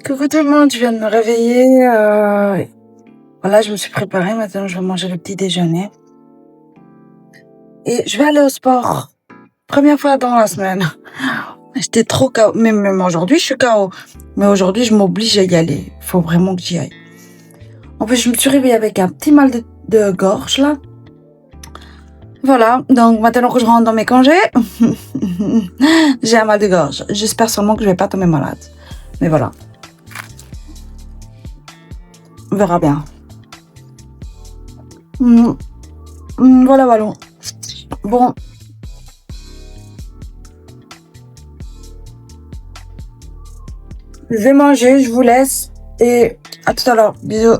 Coucou tout le monde, je viens de me réveiller. Voilà, je me suis préparée. Maintenant, je vais manger le petit déjeuner. Et je vais aller au sport. Première fois dans la semaine. J'étais trop KO. Même aujourd'hui, je suis KO. Mais aujourd'hui, je m'oblige à y aller. Il faut vraiment que j'y aille. En plus, je me suis réveillée avec un petit mal de gorge, là. Voilà, donc maintenant que je rentre dans mes congés, j'ai un mal de gorge. J'espère seulement que je vais pas tomber malade. Mais voilà. On verra bien. Voilà. Bon. Je vais manger, je vous laisse. Et à tout à l'heure. Bisous.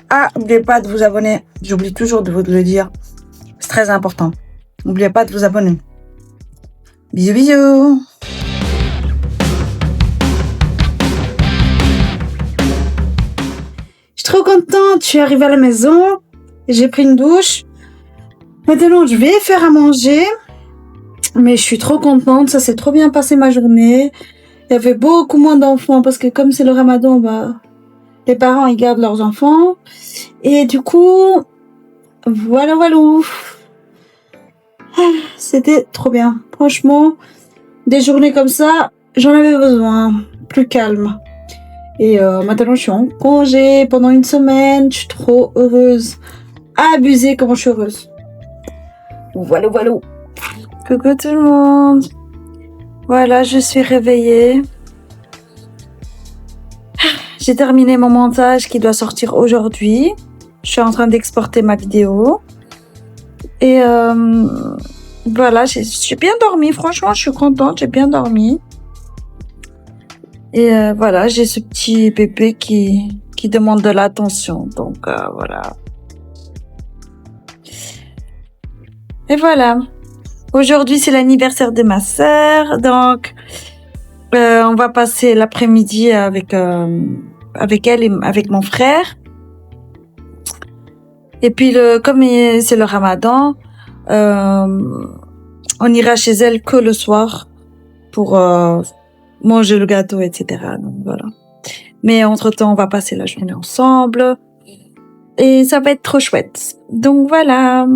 Ah, n'oubliez pas de vous abonner. J'oublie toujours de vous le dire. C'est très important. N'oubliez pas de vous abonner. Bisous. Je suis trop contente. Je suis arrivée à la maison. J'ai pris une douche. Maintenant, je vais faire à manger. Mais je suis trop contente. Ça s'est trop bien passé ma journée. Il y avait beaucoup moins d'enfants parce que comme c'est le ramadan, les parents, ils gardent leurs enfants. Et du coup, voilà. C'était trop bien. Franchement, des journées comme ça, j'en avais besoin. Plus calme. Et maintenant, je suis en congé pendant une semaine. Je suis trop heureuse. Abusée comment je suis heureuse. Voilà. Coucou tout le monde. Voilà, je suis réveillée. J'ai terminé mon montage qui doit sortir aujourd'hui. Je suis en train d'exporter ma vidéo. Et voilà, j'ai bien dormi. Franchement, je suis contente, j'ai bien dormi. Et voilà, j'ai ce petit bébé qui demande de l'attention. Donc voilà. Et voilà. Aujourd'hui, c'est l'anniversaire de ma sœur. Donc, on va passer l'après-midi avec elle et avec mon frère. Et puis, comme c'est le ramadan, on ira chez elle que le soir pour manger le gâteau, etc. Donc, voilà. Mais entre-temps, on va passer la journée ensemble. Et ça va être trop chouette. Donc, voilà.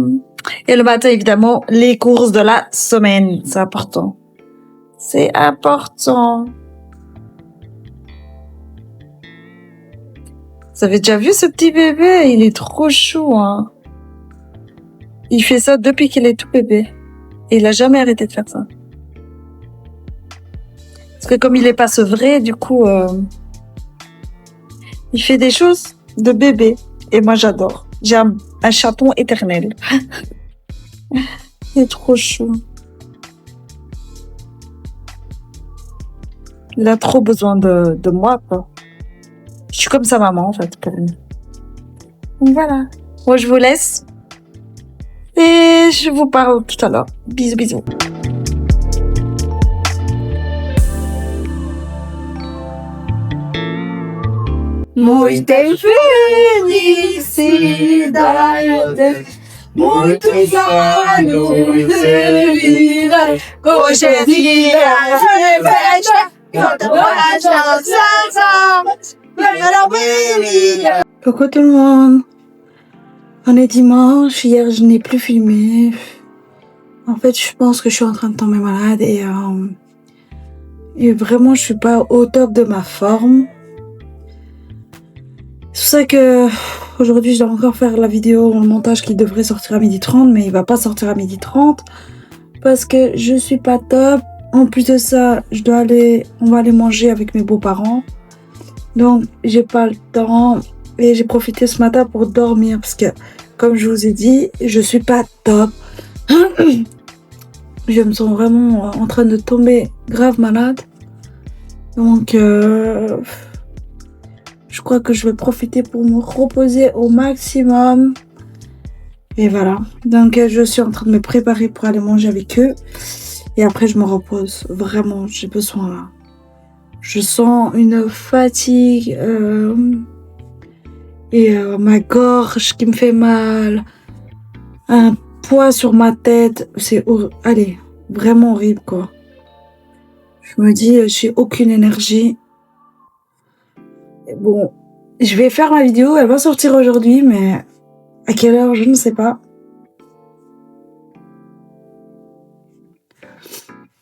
Et le matin, évidemment, les courses de la semaine. C'est important. C'est important. Vous avez déjà vu ce petit bébé? Il est trop chou, hein. Il fait ça depuis qu'il est tout bébé. Et il a jamais arrêté de faire ça. Parce que comme il est pas sevré, du coup, il fait des choses de bébé. Et moi, j'adore. J'ai un chaton éternel. Il est trop chou. Il a trop besoin de moi, quoi. Je suis comme sa maman, en fait, pour lui. Donc voilà. Moi, je vous laisse. Et je vous parle tout à l'heure. Bisous. Muitas felicidades, muitos anos de vida. Hoje é dia de festa, canta as nossas almas. Coucou tout le monde. On est dimanche. Hier, je n'ai plus filmé. En fait, je pense que je suis en train de tomber malade et vraiment, je suis pas au top de ma forme. C'est pour ça que aujourd'hui, je dois encore faire la vidéo, le montage qui devrait sortir à 12h30, mais il va pas sortir à 12h30 parce que je suis pas top. En plus de ça, on va aller manger avec mes beaux-parents. Donc, j'ai pas le temps et j'ai profité ce matin pour dormir parce que, comme je vous ai dit, je suis pas top. Je me sens vraiment en train de tomber grave malade. Donc, je crois que je vais profiter pour me reposer au maximum. Et voilà. Donc, je suis en train de me préparer pour aller manger avec eux. Et après, je me repose. Vraiment, j'ai besoin. Je sens une fatigue. Et ma gorge qui me fait mal. Un poids sur ma tête. C'est vraiment horrible, quoi. Je me dis, j'ai aucune énergie. Bon, je vais faire ma vidéo, elle va sortir aujourd'hui, mais à quelle heure, je ne sais pas.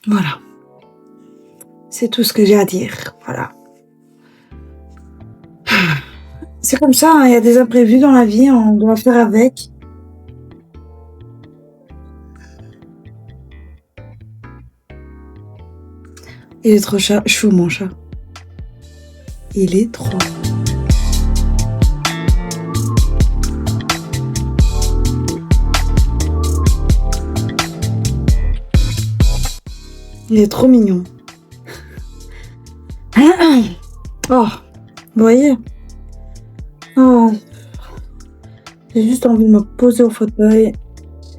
Voilà. C'est tout ce que j'ai à dire, voilà. C'est comme ça, hein, y a des imprévus dans la vie, on doit faire avec. Il est trop chou, mon chat. Il est trop. Il est trop mignon. Oh, vous voyez? Oh, j'ai juste envie de me poser au fauteuil.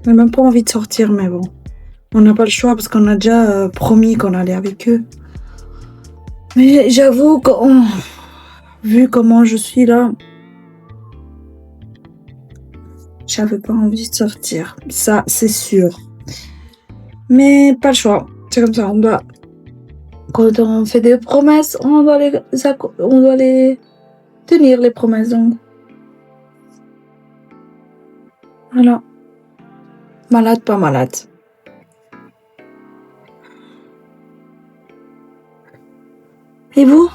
J'ai même pas envie de sortir, mais bon. On n'a pas le choix parce qu'on a déjà promis qu'on allait avec eux. Mais j'avoue que, vu comment je suis là, j'avais pas envie de sortir. Ça, c'est sûr. Mais pas le choix. C'est comme ça, quand on fait des promesses, on doit les tenir, les promesses, donc. Voilà. Malade, pas malade. Et vous?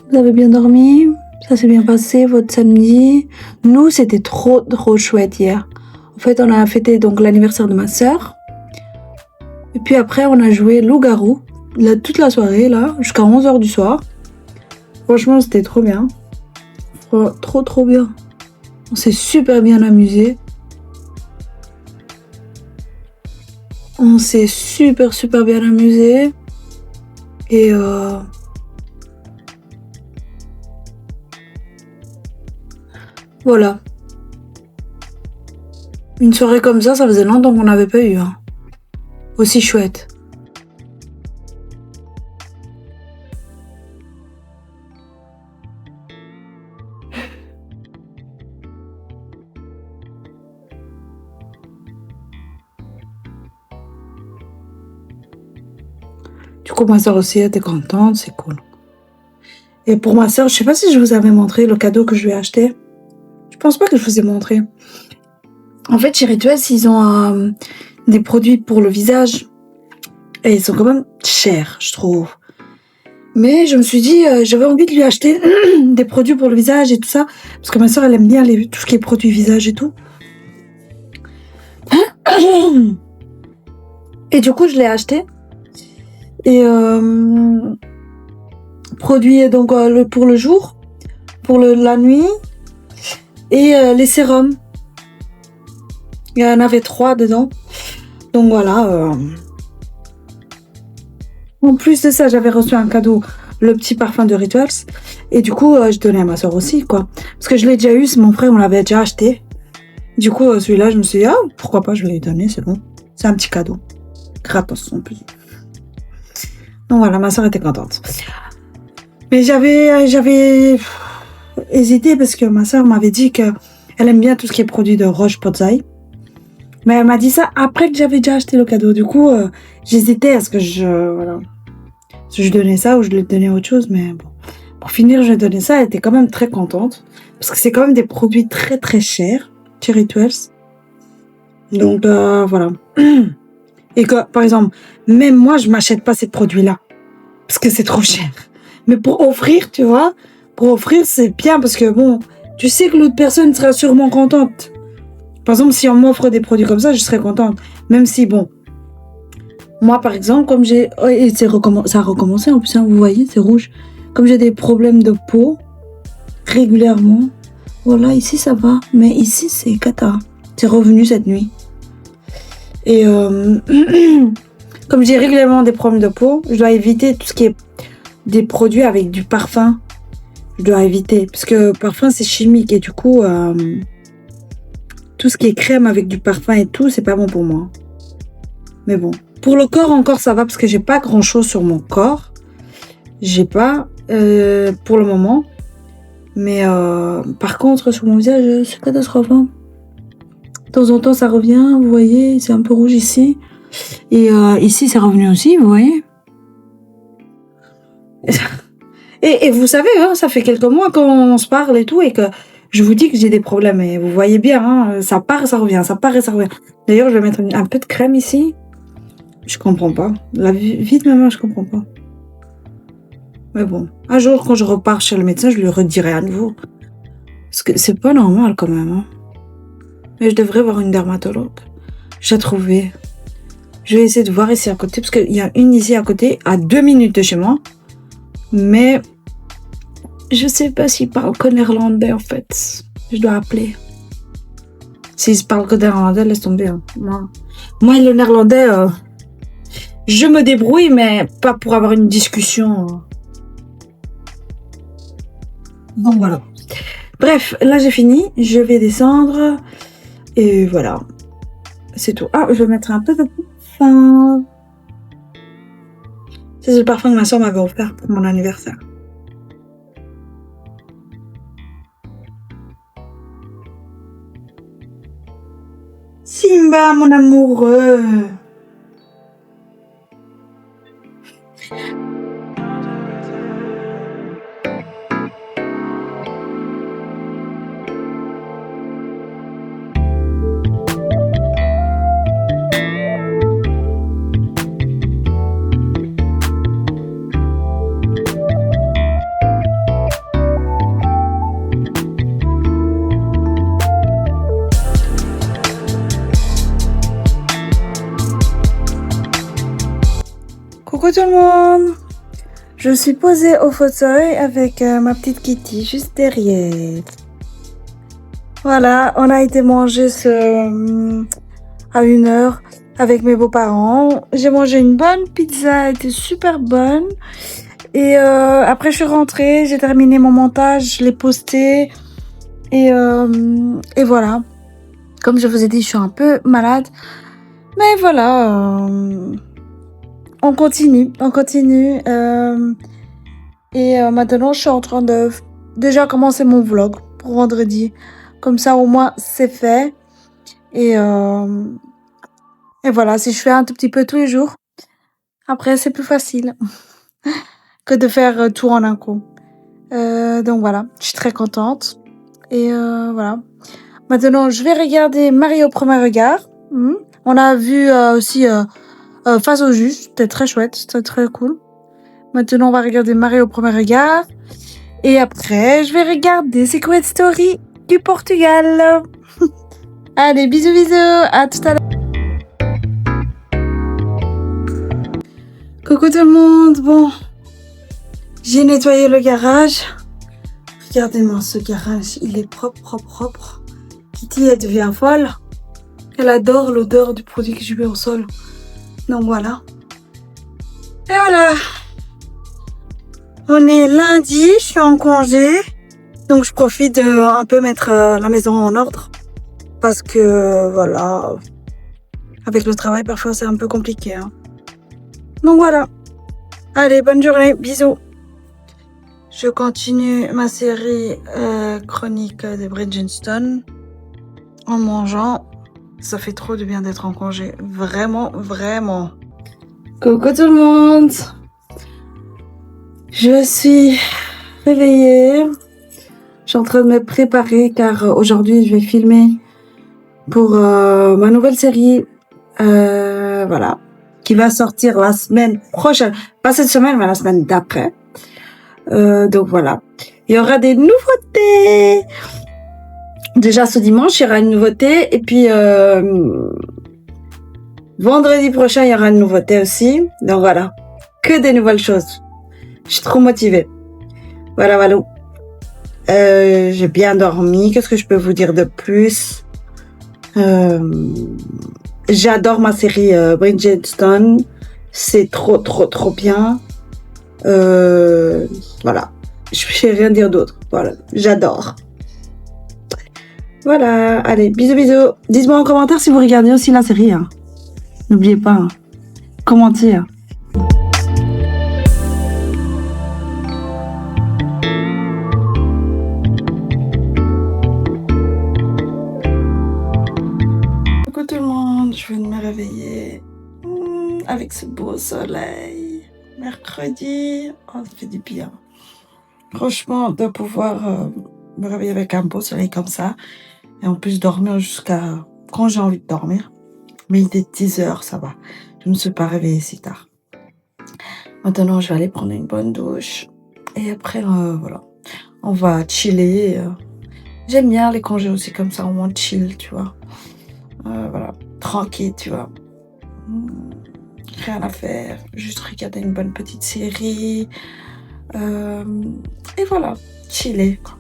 Vous avez bien dormi? Ça s'est bien passé, votre samedi? Nous, c'était trop chouette hier. En fait, on a fêté donc l'anniversaire de ma sœur. Et puis après, on a joué loup-garou. Toute la soirée, là, jusqu'à 11h du soir. Franchement, c'était trop bien. Trop bien. On s'est super bien amusé. On s'est super bien amusé. Et voilà. Une soirée comme ça faisait longtemps qu'on n'avait pas eu. Hein. Aussi chouette. Du coup, ma soeur aussi était contente, c'est cool. Et pour ma soeur, je sais pas si je vous avais montré le cadeau que je lui ai acheté. Je pense pas que je vous ai montré. En fait, chez Rituels, ils ont des produits pour le visage. Et ils sont quand même chers, je trouve. Mais je me suis dit, j'avais envie de lui acheter des produits pour le visage et tout ça. Parce que ma soeur, elle aime bien tout ce qui est produits visage et tout. Et du coup, je l'ai acheté. Et produits donc pour le jour, pour la nuit. Et les sérums. Il y en avait 3 dedans. Donc voilà. En plus de ça, j'avais reçu un cadeau, le petit parfum de Rituals. Et du coup, je donnais à ma soeur aussi, quoi. Parce que je l'ai déjà eu, c'est mon frère, on l'avait déjà acheté. Du coup, celui-là, je me suis dit, pourquoi pas, je l'ai donné, c'est bon. C'est un petit cadeau. Gratos, en plus. Donc voilà, ma soeur était contente. Mais j'avais hésité parce que ma soeur m'avait dit qu'elle aime bien tout ce qui est produit de Roche-Posay. Mais elle m'a dit ça après que j'avais déjà acheté le cadeau. Du coup, j'hésitais à ce que je donnais ça ou je lui donnais autre chose. Mais bon, pour finir, je donnais ça. Elle était quand même très contente. Parce que c'est quand même des produits très chers chez Rituels. Donc, voilà. Et que, par exemple, même moi, je m'achète pas ces produits-là. Parce que c'est trop cher. Mais pour offrir, tu vois, c'est bien parce que bon, tu sais que l'autre personne sera sûrement contente. Par exemple, si on m'offre des produits comme ça, je serais contente. Même si, bon, moi, par exemple, comme j'ai... Oh, et ça a recommencé, en plus, hein, vous voyez, c'est rouge. Comme j'ai des problèmes de peau, régulièrement, voilà, ici, ça va. Mais ici, c'est cata. C'est revenu cette nuit. Et comme j'ai régulièrement des problèmes de peau, je dois éviter tout ce qui est des produits avec du parfum. Je dois éviter. Parce que parfum, c'est chimique. Et du coup... tout ce qui est crème avec du parfum et tout, c'est pas bon pour moi. Mais bon. Pour le corps, encore, ça va parce que j'ai pas grand chose sur mon corps. J'ai pas, pour le moment. Mais, par contre, sur mon visage, c'est catastrophe. Hein. De temps en temps, ça revient, vous voyez, c'est un peu rouge ici. Et, ici, c'est revenu aussi, vous voyez. Et vous savez, hein, ça fait quelques mois qu'on se parle et tout, et que je vous dis que j'ai des problèmes. Et vous voyez bien, hein, ça part et ça revient, ça part et ça revient. D'ailleurs, je vais mettre un peu de crème ici. Je comprends pas. La vie de maman, je comprends pas. Mais bon, un jour, quand je repars chez le médecin, je lui redirai à nouveau. Parce que c'est pas normal quand même. Hein. Mais je devrais voir une dermatologue. J'ai trouvé. Je vais essayer de voir ici à côté, parce qu'il y a une ici à côté, à 2 minutes de chez moi. Mais je sais pas s'il parle que néerlandais en fait. Je dois appeler. S'il parle que néerlandais, laisse tomber. Hein. Moi, le néerlandais, je me débrouille, mais pas pour avoir une discussion. Donc voilà. Bref, là j'ai fini. Je vais descendre. Et voilà. C'est tout. Ah, je vais mettre un peu de parfum. C'est le parfum que ma soeur m'avait offert pour mon anniversaire. Simba, mon amoureux. Coucou tout le monde. Je suis posée au fauteuil avec ma petite Kitty juste derrière. Voilà, on a été manger à 1h avec mes beaux-parents. J'ai mangé une bonne pizza, elle était super bonne. Et après je suis rentrée, j'ai terminé mon montage, je l'ai posté. Et voilà. Comme je vous ai dit, je suis un peu malade. Mais voilà, on continue. Et maintenant, je suis en train de déjà commencer mon vlog pour vendredi. Comme ça, au moins, c'est fait. Et voilà, si je fais un tout petit peu tous les jours, après, c'est plus facile que de faire tout en un coup. Donc voilà, je suis très contente. Et voilà. Maintenant, je vais regarder Marie au premier regard. On a vu aussi Face au juge, c'était très chouette, c'était très cool. Maintenant, on va regarder Marie au premier regard. Et après, je vais regarder Secret Story du Portugal. Allez, bisous, à tout à l'heure. Coucou tout le monde, bon, j'ai nettoyé le garage. Regardez-moi ce garage, il est propre. Kitty, elle devient folle. Elle adore l'odeur du produit que je mets au sol. Donc voilà. Et voilà. On est lundi, je suis en congé. Donc je profite de un peu mettre la maison en ordre. Parce que voilà. Avec le travail, parfois c'est un peu compliqué. Hein. Donc voilà. Allez, bonne journée, bisous. Je continue ma série chronique de Bridgerton en mangeant. Ça fait trop de bien d'être en congé. Vraiment. Coucou tout le monde. Je suis réveillée. Je suis en train de me préparer car aujourd'hui je vais filmer pour ma nouvelle série. Voilà. Qui va sortir la semaine prochaine. Pas cette semaine, mais la semaine d'après. Donc voilà. Il y aura des nouveautés. Déjà ce dimanche, il y aura une nouveauté. Et puis vendredi prochain, il y aura une nouveauté aussi. Donc voilà. Que des nouvelles choses. Je suis trop motivée. Voilà. J'ai bien dormi. Qu'est-ce que je peux vous dire de plus? J'adore ma série Bridgerton. C'est trop bien. Voilà. Je vais rien dire d'autre. Voilà. J'adore. Voilà. Allez, bisous. Dites-moi en commentaire si vous regardez aussi la série. Hein. N'oubliez pas. Hein. Commentez. Hein. Coucou tout le monde. Je viens de me réveiller. Avec ce beau soleil. Mercredi. Oh, ça fait du bien. Franchement, de pouvoir me réveiller avec un beau soleil comme ça, et en plus dormir jusqu'à quand j'ai envie de dormir. Mais il est 10h, ça va. Je ne me suis pas réveillée si tard. Maintenant, je vais aller prendre une bonne douche. Et après, voilà, on va chiller. J'aime bien les congés aussi comme ça, au moins chill, tu vois. Voilà, tranquille, tu vois. Rien à faire, juste regarder une bonne petite série. Et voilà, chiller, quoi.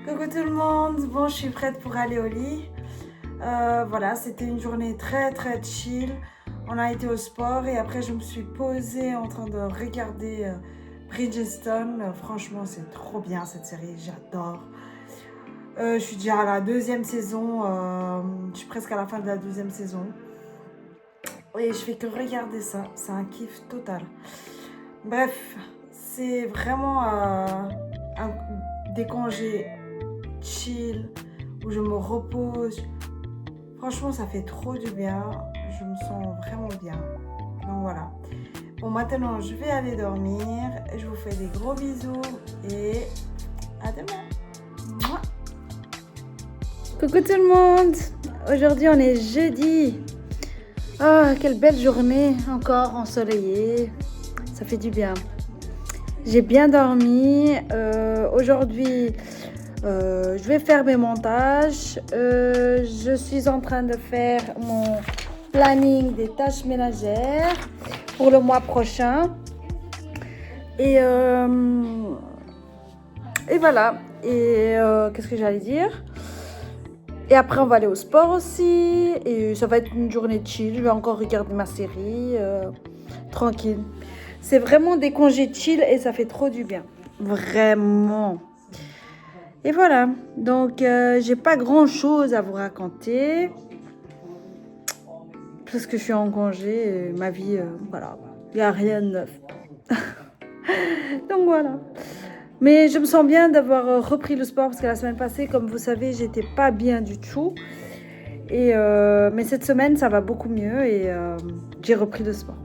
Coucou tout le monde, bon je suis prête pour aller au lit. Voilà, c'était une journée très très chill. On a été au sport et après je me suis posée en train de regarder Bridgerton. Franchement c'est trop bien cette série, j'adore. Je suis déjà à la 2e saison, je suis presque à la fin de la 2e saison. Et je fais que regarder ça, c'est un kiff total. Bref, c'est vraiment des congés chill, où je me repose. Franchement, ça fait trop du bien. Je me sens vraiment bien. Donc voilà. Bon, maintenant, je vais aller dormir. Je vous fais des gros bisous et à demain. Mouah. Coucou tout le monde. Aujourd'hui, on est jeudi. Oh, quelle belle journée. Encore ensoleillée. Ça fait du bien. J'ai bien dormi. Aujourd'hui... je vais faire mes montages. Je suis en train de faire mon planning des tâches ménagères pour le mois prochain. Et voilà. Et qu'est-ce que j'allais dire? Et après, on va aller au sport aussi. Et ça va être une journée chill. Je vais encore regarder ma série. Tranquille. C'est vraiment des congés chill et ça fait trop du bien. Vraiment. Et voilà, donc j'ai pas grand chose à vous raconter parce que je suis en congé et ma vie, voilà, il n'y a rien de neuf. Donc voilà. Mais je me sens bien d'avoir repris le sport parce que la semaine passée, comme vous savez, j'étais pas bien du tout. Et mais cette semaine, ça va beaucoup mieux et j'ai repris le sport.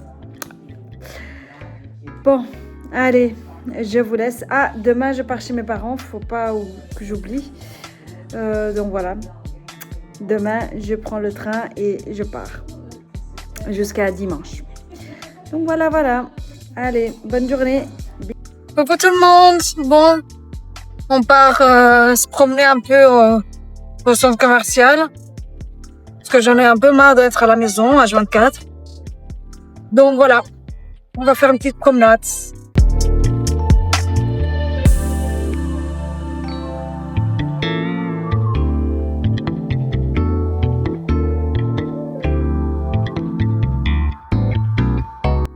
Bon, allez. Je vous laisse. Ah, demain, je pars chez mes parents. Faut pas que j'oublie. Donc voilà. Demain, je prends le train et je pars. Jusqu'à dimanche. Donc voilà. Allez, bonne journée. Coucou tout le monde. Bon, on part se promener un peu au centre commercial. Parce que j'en ai un peu marre d'être à la maison, à H24. Donc voilà. On va faire une petite promenade.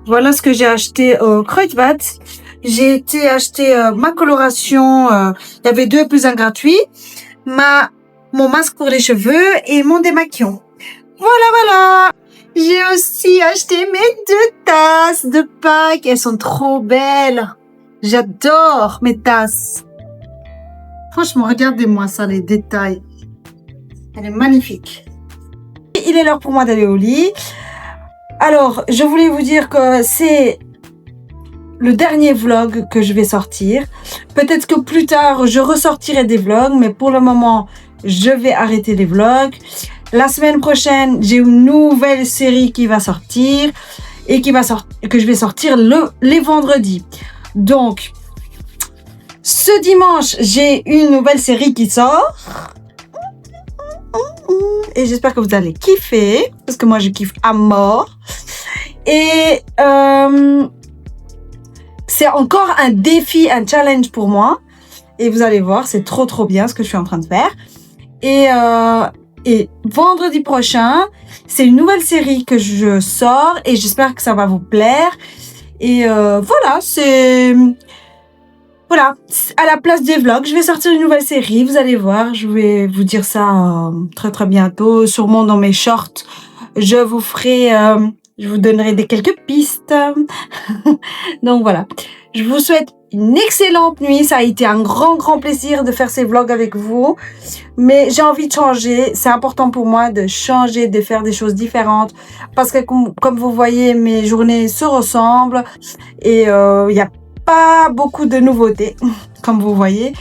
Voilà ce que j'ai acheté au Kruidvat. J'ai été acheter ma coloration. Il y avait 2 plus 1 gratuit. Mon masque pour les cheveux et mon démaquillant. Voilà. J'ai aussi acheté mes 2 tasses de Pâques. Elles sont trop belles. J'adore mes tasses. Franchement, regardez-moi ça, les détails. Elle est magnifique. Il est l'heure pour moi d'aller au lit. Alors, je voulais vous dire que c'est le dernier vlog que je vais sortir. Peut-être que plus tard, je ressortirai des vlogs, mais pour le moment, je vais arrêter les vlogs. La semaine prochaine, j'ai une nouvelle série qui va sortir et que je vais sortir les vendredis. Donc, ce dimanche, j'ai une nouvelle série qui sort. Et j'espère que vous allez kiffer, parce que moi je kiffe à mort. Et c'est encore un défi, un challenge pour moi. Et vous allez voir, c'est trop bien ce que je suis en train de faire. Et vendredi prochain, c'est une nouvelle série que je sors et j'espère que ça va vous plaire. Et voilà, Voilà, à la place des vlogs, je vais sortir une nouvelle série, vous allez voir, je vais vous dire ça très très bientôt, sûrement dans mes shorts. Je vous donnerai quelques pistes. Donc voilà, je vous souhaite une excellente nuit, ça a été un grand plaisir de faire ces vlogs avec vous. Mais j'ai envie de changer, c'est important pour moi de changer, de faire des choses différentes. Parce que comme vous voyez, mes journées se ressemblent et il y a pas beaucoup de nouveautés, comme vous voyez.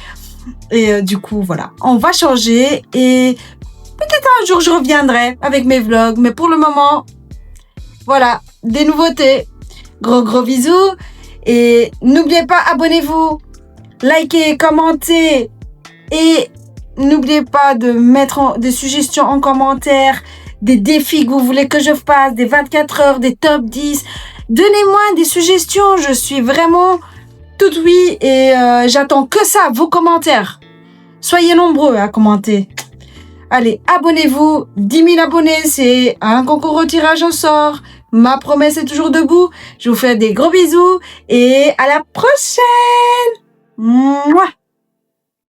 Et du coup, voilà, on va changer et peut-être un jour je reviendrai avec mes vlogs. Mais pour le moment, voilà, des nouveautés. Gros bisous. Et n'oubliez pas, abonnez-vous, likez, commentez. Et n'oubliez pas de mettre des suggestions en commentaire, des défis que vous voulez que je fasse, des 24 heures, des top 10. Donnez-moi des suggestions, je suis vraiment toute oui et j'attends que ça, vos commentaires. Soyez nombreux à commenter. Allez, abonnez-vous, 10 000 abonnés, c'est un concours au tirage au sort. Ma promesse est toujours debout. Je vous fais des gros bisous et à la prochaine. Mouah.